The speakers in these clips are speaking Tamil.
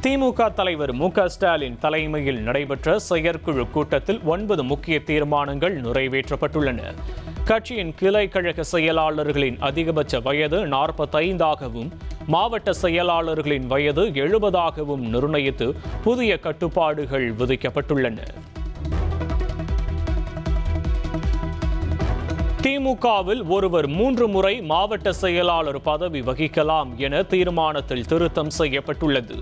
திமுக தலைவர் மு.க. ஸ்டாலின் தலைமையில் நடைபெற்ற செயற்குழு கூட்டத்தில் 9 முக்கிய தீர்மானங்கள் நிறைவேற்றப்பட்டுள்ளன. கட்சியின் கிளை கழக செயலாளர்களின் அதிகபட்ச வயது 45ஆகவும் மாவட்ட செயலாளர்களின் வயது 70ஆகவும் நிர்ணயித்து புதிய கட்டுப்பாடுகள் விதிக்கப்பட்டுள்ளன. திமுகவில் ஒருவர் 3 முறை மாவட்ட செயலாளர் பதவி வகிக்கலாம் என தீர்மானத்தில் திருத்தம் செய்யப்பட்டுள்ளது.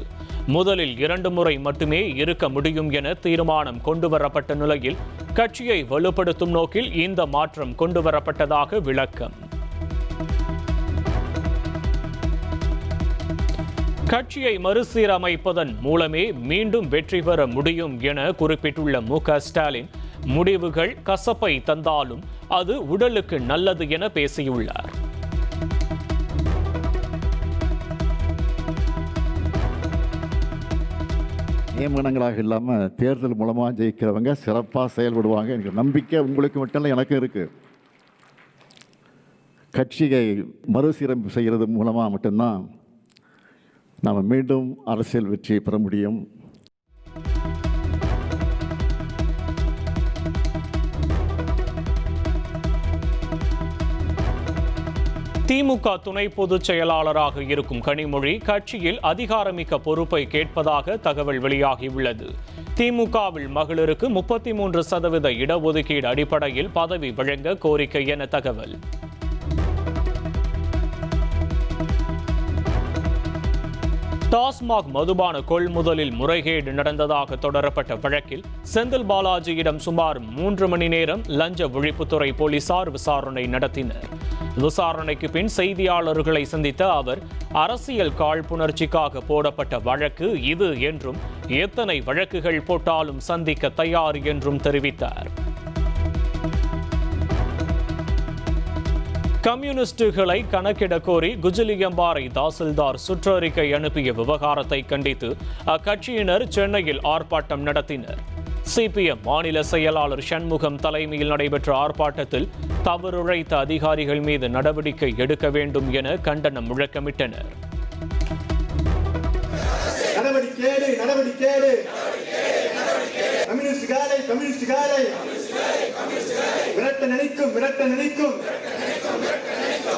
முதலில் 2 முறை மட்டுமே இருக்க முடியும் என தீர்மானம் கொண்டுவரப்பட்ட நிலையில் கட்சியை வலுப்படுத்தும் நோக்கில் இந்த மாற்றம் கொண்டுவரப்பட்டதாக விளக்கம். கட்சியை மறுசீரமைப்பதன் மூலமே மீண்டும் வெற்றி பெற முடியும் என குறிப்பிட்டுள்ள மு.க. ஸ்டாலின், முடிவுகள் கசப்பை தந்தாலும் அது உடலுக்கு நல்லது என பேசியுள்ளார். நியமனங்களாக இல்லாமல் தேர்தல் மூலமாக ஜெயிக்கிறவங்க சிறப்பாக செயல்படுவாங்க. எனக்கு நம்பிக்கை உங்களுக்கு மட்டும் இல்லை, எனக்கு இருக்குது. கட்சியை மறுசீரமைப்பு செய்கிறது மூலமாக மட்டும்தான் நாம் மீண்டும் அரசியல் வெற்றி பெற முடியும். திமுக துணை பொதுச் செயலாளராக இருக்கும் கனிமொழி கட்சியில் அதிகாரமிக்க பொறுப்பை கேட்பதாக தகவல் வெளியாகியுள்ளது. திமுகவில் மகளிருக்கு 33% இடஒதுக்கீடு அடிப்படையில் பதவி வழங்க கோரிக்கை என தகவல். டாஸ்மாக் மதுபான கொள்முதலில் முறைகேடு நடந்ததாக தொடரப்பட்ட வழக்கில் செந்தில் பாலாஜியிடம் சுமார் 3 மணி நேரம் லஞ்ச ஒழிப்புத்துறை போலீசார் விசாரணை நடத்தினர். விசாரணைக்கு பின் செய்தியாளர்களை சந்தித்த அவர், அரசியல் காழ்ப்புணர்ச்சிக்காக போடப்பட்ட வழக்கு இது என்றும் எத்தனை வழக்குகள் போட்டாலும் சந்திக்க தயார் என்றும் தெரிவித்தார். கம்யூனிஸ்டுகளை கணக்கிட கோரி குஜிலியம்பாறை தாசில்தார் சுற்றறிக்கை அனுப்பிய விவகாரத்தை கண்டித்து அக்கட்சியினர் சென்னையில் ஆர்ப்பாட்டம் நடத்தினர். சிபிஎம் மாநில செயலாளர் சண்முகம் தலைமையில் நடைபெற்ற ஆர்ப்பாட்டத்தில் தவறுழைத்த அதிகாரிகள் மீது நடவடிக்கை எடுக்க வேண்டும் என கண்டனம் முழக்கமிட்டனர்.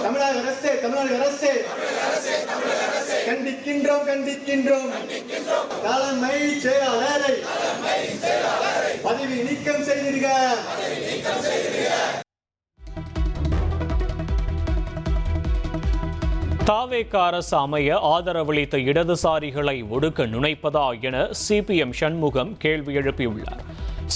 தமிழக அரசே கண்டிக்கின்றோம் தலைமை செயலாளரை பதவி நீக்கம் செய்திருக்க. தாவேக அரசு அமைய ஆதரவளித்த இடதுசாரிகளை ஒடுக்க நினைப்பதா என சிபிஎம் சண்முகம் கேள்வி எழுப்பியுள்ளார்.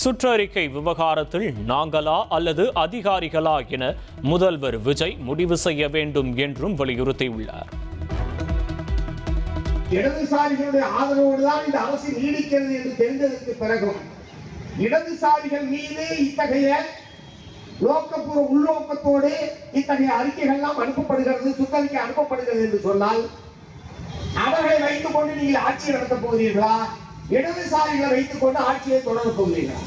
சுற்றறிக்கை விவகாரத்தில் நாங்களா அல்லது அதிகாரிகளா என முதல்வர் விஜய் முடிவு செய்ய வேண்டும் என்றும் வலியுறுத்தியுள்ளார். இடதுசாரிகளுடைய ஆதரவோடு தான் இந்த அரசு நீடிக்கிறது என்று தெரிந்ததற்கு பிறகும் இடதுசாரிகள் மீது இத்தகைய நோக்கபூர்வ உள்நோக்கத்தோடு இத்தகைய அறிக்கைகள்லாம் அனுப்பப்படுகிறது, சுற்றறிக்கை அனுப்பப்படுகிறது என்று சொன்னால் அவர்களை வைத்துக் கொண்டு நீங்கள் ஆட்சி நடத்தப் போகிறீர்களா? இடதுசாரிகளை வைத்துக் கொண்டு ஆட்சியை தொடரப் போகிறீர்களா?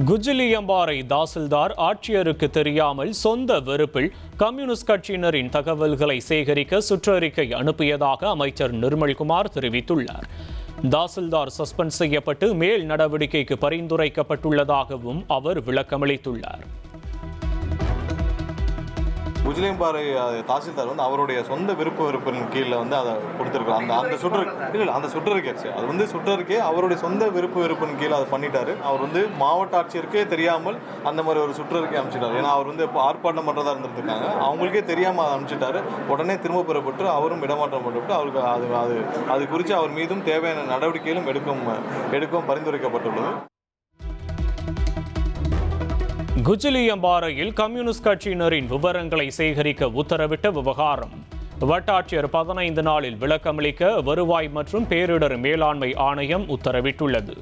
குஜிலியம்பாறை தாசில்தார் ஆட்சியருக்கு தெரியாமல் சொந்த வெறுப்பில் கம்யூனிஸ்ட் கட்சியினரின் தகவல்களை சேகரிக்க சுற்றறிக்கை அனுப்பியதாக அமைச்சர் நிர்மல்குமார் தெரிவித்துள்ளார். தாசில்தார் சஸ்பெண்ட் செய்யப்பட்டு மேல் நடவடிக்கைக்கு பரிந்துரைக்கப்பட்டுள்ளதாகவும் அவர் விளக்கமளித்துள்ளார். குஜிலியம்பாறை தாசில்தார் அவருடைய சொந்த வெறுப்பின் கீழே அதை கொடுத்துருக்கோம். அந்த சுற்றறிக்கை அது சுற்றறிக்கை அவருடைய சொந்த வெறுப்பின் கீழே அதை பண்ணிட்டாரு. அவர் மாவட்ட ஆட்சியருக்கே தெரியாமல் அந்த மாதிரி ஒரு சுற்றறிக்கை அனுப்பிச்சிட்டாரு. ஏன்னா அவர் இப்போ ஆர்ப்பாட்டம் பண்ணுறதா இருந்திருக்காங்க, அவங்களுக்கே தெரியாமல் அதை அனுப்பிச்சிட்டாரு. உடனே திரும்ப பெறப்பட்டு அவரும் இடமாற்றம் பண்ணப்பட்டு அவருக்கு அது குறித்து அவர் மீதும் தேவையான நடவடிக்கைகளும் எடுக்கும் பரிந்துரைக்கப்பட்டுள்ளது. குஜிலியம்பாறையில் கம்யூனிஸ்ட் கட்சியினரின் விவரங்களை சேகரிக்க உத்தரவிட்ட விவகாரம். வட்டாட்சியர் 15 நாளில் விளக்கமளிக்க வருவாய் மற்றும் பேரிடர் மேலாண்மை ஆணையம் உத்தரவிட்டுள்ளது.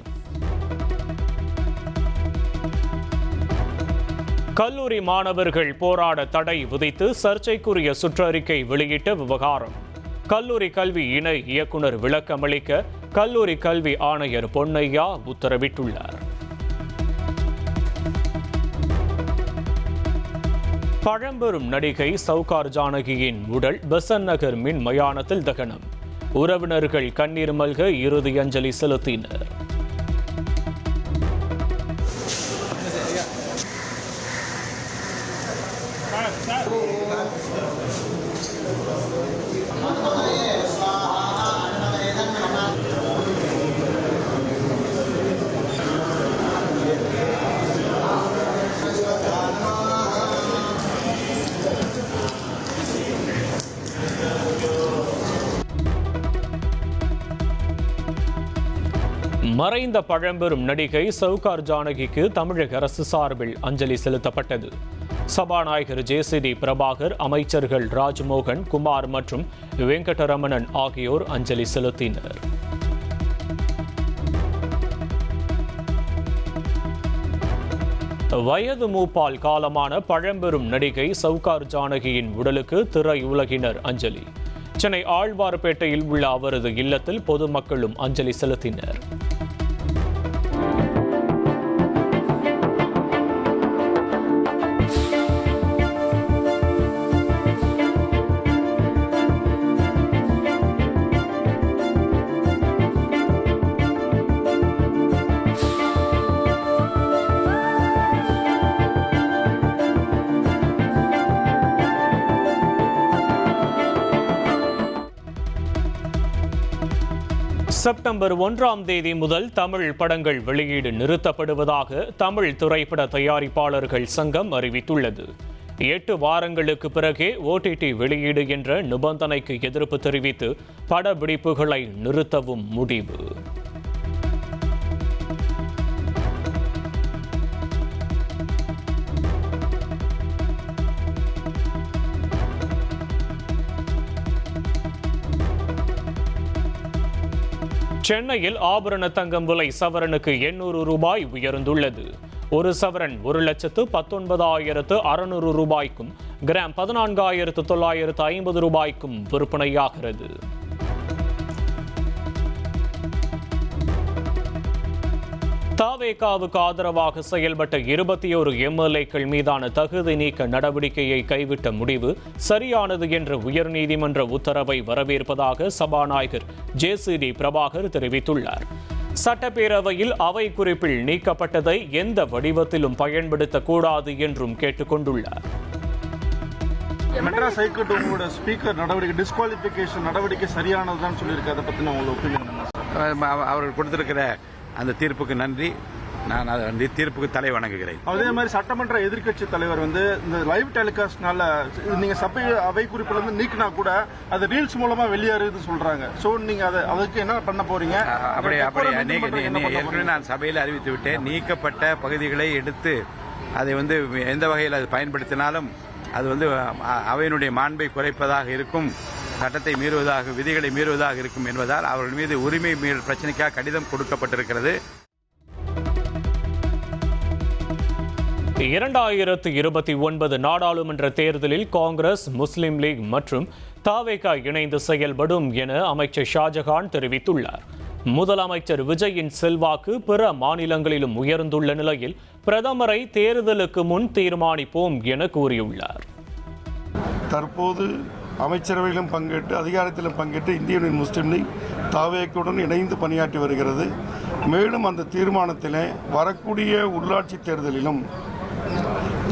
கல்லூரி மாணவர்கள் போராட தடை விதித்து சர்ச்சைக்குரிய சுற்றறிக்கை வெளியிட்ட விவகாரம். கல்லூரி கல்வி இணை இயக்குனர் விளக்கமளிக்க கல்லூரி கல்வி ஆணையர் பொன்னையா உத்தரவிட்டுள்ளார். பழம்பெரும் நடிகை சவுகார் ஜானகியின் உடல் பெசன்ட் நகர் மின் மயானத்தில் தகனம். உறவினர்கள் கண்ணீர் மல்க இறுதி அஞ்சலி செலுத்தினர். மறைந்த பழம்பெரும் நடிகை சவுகார் ஜானகிக்கு தமிழக அரசு சார்பில் அஞ்சலி செலுத்தப்பட்டது. சபாநாயகர் ஜேசிடி பிரபாகர், அமைச்சர்கள் ராஜ்மோகன், குமார் மற்றும் வெங்கடரமணன் ஆகியோர் அஞ்சலி செலுத்தினர். வயது மூப்பால் காலமான பழம்பெரும் நடிகை சவுகார் ஜானகியின் உடலுக்கு திரையுலகினர் அஞ்சலி. சென்னை ஆழ்வார்பேட்டையில் உள்ள அவரது இல்லத்தில் பொதுமக்களும் அஞ்சலி செலுத்தினர். செப்டம்பர் 1 முதல் தமிழ் படங்கள் வெளியீடு நிறுத்தப்படுவதாக தமிழ் திரைப்பட தயாரிப்பாளர்கள் சங்கம் அறிவித்துள்ளது. 8 வாரங்களுக்கு பிறகே OTT வெளியீடு என்ற நிபந்தனைக்கு எதிர்ப்பு தெரிவித்து படப்பிடிப்புகளை நிறுத்தவும் முடிவு. சென்னையில் ஆபரண தங்கம் விலை சவரனுக்கு 800 ரூபாய் உயர்ந்துள்ளது. ஒரு சவரன் 1,19,600 ரூபாய்க்கும் கிராம் 14,950 ரூபாய்க்கும் விற்பனையாகிறது. தவேகாவுக்கு ஆதரவாக செயல்பட்ட 21 MLAக்கள் மீதான தகுதி நீக்க நடவடிக்கையை கைவிட்ட முடிவு சரியானது என்ற உயர்நீதிமன்ற உத்தரவை வரவேற்பதாக சபாநாயகர் ஜேசிடி பிரபாகர் தெரிவித்துள்ளார். சட்டப்பேரவையில் அவை குறிப்பில் நீக்கப்பட்டதை எந்த வடிவத்திலும் பயன்படுத்தக்கூடாது என்றும் கேட்டுக்கொண்டுள்ளார். மெட்ராஸ் ஹைகோர்ட் உங்களோட ஸ்பீக்கர் நடவடிக்கை டிஸ்குவாலிஃபிகேஷன் நடவடிக்கை சரியானதுதான் சொல்லியிருக்கு. அதை பற்றின உங்களோட ஒப்பீனியன் என்ன? அவர்கள் கொடுத்திருக்கிற அந்த தீர்ப்புக்கு நன்றி. நான் அந்த தீர்ப்புக்கு தலை வணங்குகிறேன். அதே மாதிரி சட்டமன்ற எதிர்க்கட்சி தலைவர் வந்து இந்த லைவ் டெலிகாஸ்ட்னால நீங்க சபை அவை குறிப்பில் இருந்து நீக்கினா கூட அது ரீல்ஸ் மூலமா வெளியேறுது சொல்றாங்க. சோ நீங்க அதுக்கு என்ன பண்ண போறீங்க? ஏற்கனவே நான் சபையில் அறிவித்து விட்டேன். நீக்கப்பட்ட பகுதிகளை எடுத்து அதை வந்து எந்த வகையில் அது பயன்படுத்தினாலும் அது வந்து அவையினுடைய மாண்பை குறைப்பதாக இருக்கும், சட்டத்தை மீறுவதாக, விதிகளை மீறுவதாக இருக்கும் என்பதால் அவர்கள் மீது உரிமை மீறல் பிரச்சனைக்காக கடிதம் கொடுக்கப்பட்டிருக்கிறது. 2029 நாடாளுமன்ற தேர்தலில் காங்கிரஸ், முஸ்லிம் லீக் மற்றும் தவேகா இணைந்து செயல்படும் என அமைச்சர் ஷாஜகான் தெரிவித்துள்ளார். முதலமைச்சர் விஜயின் செல்வாக்கு பிற மாநிலங்களிலும் உயர்ந்துள்ள நிலையில் பிரதமரை தேர்தலுக்கு முன் தீர்மானிப்போம் என கூறியுள்ளார். தற்போது அமைச்சரவையிலும் பங்கேற்று அதிகாரத்திலும் பங்கேற்று இந்திய யூனியன் முஸ்லீம் லீக் தவேகாவுடன் இணைந்து பணியாற்றி வருகிறது. மேலும் அந்த தீர்மானத்திலே வரக்கூடிய உள்ளாட்சி தேர்தலிலும்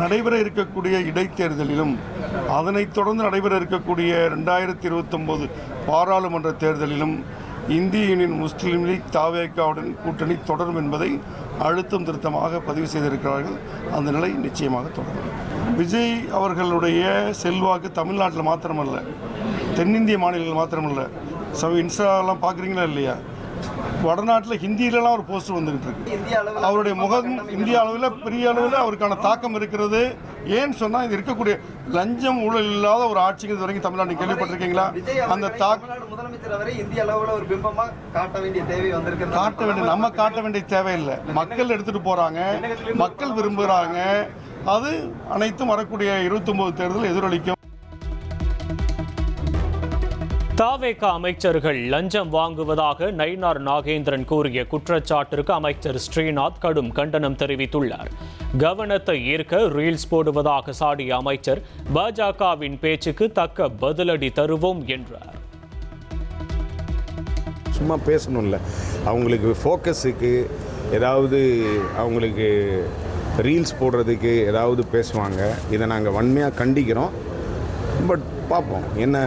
நடைபெற இருக்கக்கூடிய இடைத்தேர்தலிலும் அதனைத் தொடர்ந்து நடைபெற இருக்கக்கூடிய 2029 பாராளுமன்ற தேர்தலிலும் இந்திய யூனியன் முஸ்லீம் லீக் தவேகாவுடன் கூட்டணி தொடரும் என்பதை அழுத்தம் திருத்தமாக பதிவு செய்திருக்கிறார்கள். அந்த நிலை நிச்சயமாக தொடரும். விஜய் அவர்களுடைய செல்வாக்கு தமிழ்நாட்டில் மாத்திரமல்ல, தென்னிந்திய மாநிலங்கள் மாத்திரமல்ல. இன்ஸ்டாலாம் பார்க்குறீங்களா இல்லையா? வடநாட்டில் ஹிந்தியிலலாம் ஒரு போஸ்டர் வந்துகிட்டு இருக்கு. அவருடைய முகம் இந்திய அளவில் பெரிய அளவில் அவருக்கான தாக்கம் இருக்கிறது. ஏன்னு சொன்னால் இது இருக்கக்கூடிய லஞ்சம் ஊழல் இல்லாத ஒரு ஆட்சிக்கு இது வரைக்கும் தமிழ்நாடு கேள்விப்பட்டிருக்கீங்களா? அந்த முதலமைச்சர் அவரை இந்திய அளவில் ஒரு பிம்பமா காட்ட வேண்டிய தேவை வந்திருக்கு. காட்ட வேண்டிய நம்ம காட்ட வேண்டிய தேவையில்லை. மக்கள் எடுத்துட்டு போறாங்க, மக்கள் விரும்புகிறாங்க. அது அனைத்தும் வரக்கூடிய 29 தேர்தல் எதிரொலிக்கும். தாவேக அமைச்சர்கள் லஞ்சம் வாங்குவதாக நயினார் நாகேந்திரன் கூறிய குற்றச்சாட்டிற்கு அமைச்சர் ஸ்ரீநாத் கடும் கண்டனம் தெரிவித்துள்ளார். கவனத்தை ஈர்க்க ரீல்ஸ் போடுவதாக சாடிய அமைச்சர் பாஜகவின் பேச்சுக்கு தக்க பதிலடி தருவோம் என்றார். சும்மா பேசணும்ல, அவங்களுக்கு ஃபோக்கஸுக்கு ஏதாவது அவங்களுக்கு ரீல்ஸ் போடுறதுக்கு ஏதாவது பேசுவாங்க. இதை நாங்கள் வன்மையாக கண்டிக்கிறோம். பட் பார்ப்போம், என்ன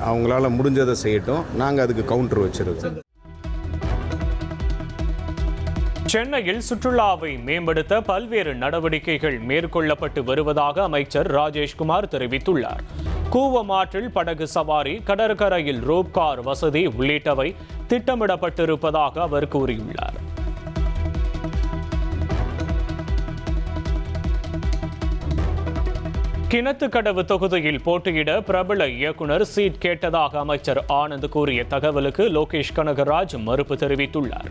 அவங்களால முடிஞ்சதை செய்யட்டும், நாங்கள் அதுக்கு கவுண்டர் வச்சிருக்கோம். சென்னையில் சுற்றுலாவை மேம்படுத்த பல்வேறு நடவடிக்கைகள் மேற்கொள்ளப்பட்டு வருவதாக அமைச்சர் ராஜேஷ்குமார் தெரிவித்துள்ளார். கூவமாற்றில் படகு சவாரி, கடற்கரையில் ரோப்கார் வசதி உள்ளிட்டவை திட்டமிடப்பட்டிருப்பதாக அவர் கூறியுள்ளார். கிணத்துக்கடவு தொகுதியில் போட்டியிட பிரபல இயக்குனர் சீட் கேட்டதாக அமைச்சர் ஆனந்த் கூறிய தகவலுக்கு லோகேஷ் கனகராஜ் மறுப்பு தெரிவித்துள்ளார்.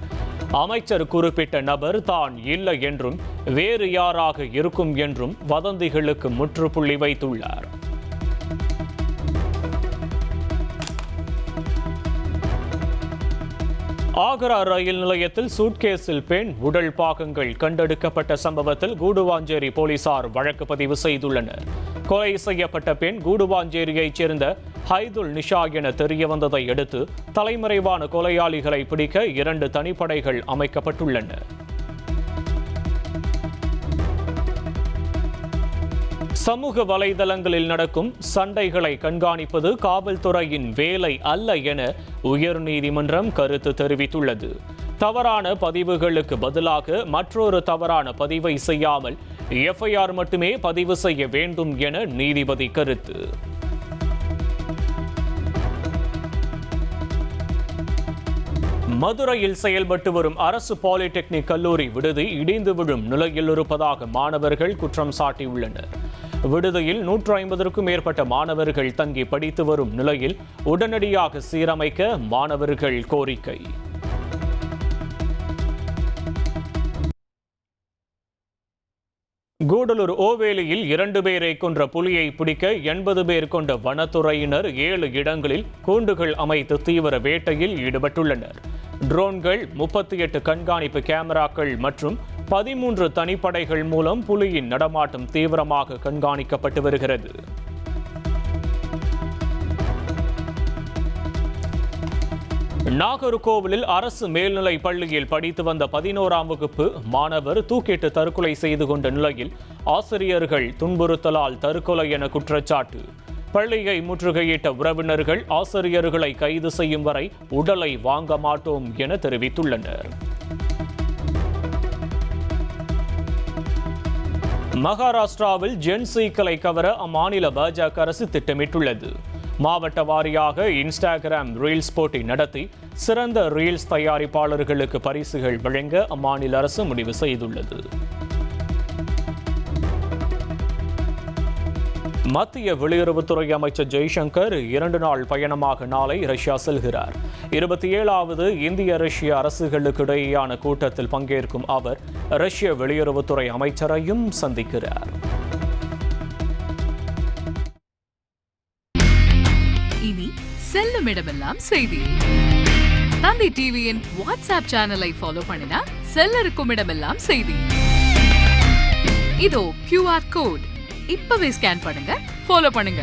அமைச்சர் குறிப்பிட்ட நபர் தான் இல்லை என்றும் வேறு யாராக இருக்கும் என்றும் வதந்திகளுக்கு முற்றுப்புள்ளி வைத்துள்ளார். ஆக்ரா ரயில் நிலையத்தில் சூட்கேஸில் பெண் உடல் பாகங்கள் கண்டெடுக்கப்பட்ட சம்பவத்தில் கூடுவாஞ்சேரி போலீசார் வழக்கு பதிவு செய்துள்ளனர். கொலை செய்யப்பட்ட பெண் கூடுவாஞ்சேரியைச் சேர்ந்த ஹைதுல் நிஷா என தெரியவந்ததை அடுத்து தலைமறைவான கொலையாளிகளை பிடிக்க 2 தனிப்படைகள் அமைக்கப்பட்டுள்ளன. சமூக வலைதளங்களில் நடக்கும் சண்டைகளை கண்காணிப்பது காவல்துறையின் வேலை அல்ல என உயர்நீதிமன்றம் கருத்து தெரிவித்துள்ளது. தவறான பதிவுகளுக்கு பதிலாக மற்றொரு தவறான பதிவை செய்யாமல் எஃப்ஐஆர் மட்டுமே பதிவு செய்ய வேண்டும் என நீதிபதி கருத்து. மதுரையில் செயல்பட்டு வரும் அரசு பாலிடெக்னிக் கல்லூரி விடுதி இடிந்து விழும் நிலையில் இருப்பதாக மாணவர்கள் குற்றம் சாட்டியுள்ளனர். விடுதியில் 150க்கும் மேற்பட்ட மாணவர்கள் தங்கி படித்து வரும் நிலையில் உடனடியாக சீரமைக்க மாணவர்கள் கோரிக்கை. கூடலூர் ஓவேலியில் 2 பேரை கொன்ற புலியை பிடிக்க 80 பேர் கொண்ட வனத்துறையினர் 7 இடங்களில் கூண்டுகள் அமைத்து தீவிர வேட்டையில் ஈடுபட்டுள்ளனர். ட்ரோன்கள், 38 கண்காணிப்பு கேமராக்கள் மற்றும் 13 தனிப்படைகள் மூலம் புலியின் நடமாட்டம் தீவிரமாக கண்காணிக்கப்பட்டு வருகிறது. நாகர்கோவிலில் அரசு மேல்நிலை பள்ளியில் படித்து வந்த 11ஆம் வகுப்பு மாணவர் தூக்கிட்டு தற்கொலை செய்து கொண்ட நிலையில் ஆசிரியர்கள் துன்புறுத்தலால் தற்கொலை என குற்றச்சாட்டு. பள்ளியை முற்றுகையிட்ட உறவினர்கள் ஆசிரியர்களை கைது செய்யும் வரை உடலை வாங்க மாட்டோம் என தெரிவித்துள்ளனர். மகாராஷ்டிராவில் ஜென்சீக்களை கவர அம்மாநில பாஜக அரசு திட்டமிட்டுள்ளது. மாவட்ட வாரியாக இன்ஸ்டாகிராம் ரீல்ஸ் போட்டி நடத்தி சிறந்த ரீல்ஸ் தயாரிப்பாளர்களுக்கு பரிசுகள் வழங்க அம்மாநில அரசு முடிவு செய்துள்ளது. மத்திய வெளியுறவுத்துறை அமைச்சர் ஜெய்சங்கர் 2 நாள் பயணமாக நாளை ரஷ்யா செல்கிறார். 27வது இந்திய ரஷ்ய அரசுகளுக்கு இடையேயான கூட்டத்தில் பங்கேற்கும் அவர் ரஷ்ய வெளியுறவுத்துறை அமைச்சரையும் சந்திக்கிறார். இனி செல்லும் இடமெல்லாம் செய்தி. தந்தி டிவியின் வாட்ஸ்அப் சேனலை ஃபாலோ பண்ணினா செல்ல இருக்கும் இடமெல்லாம் செய்தி. இதோ QR கோட் இப்பவே ஸ்கேன் பண்ணுங்க, ஃபாலோ பண்ணுங்க.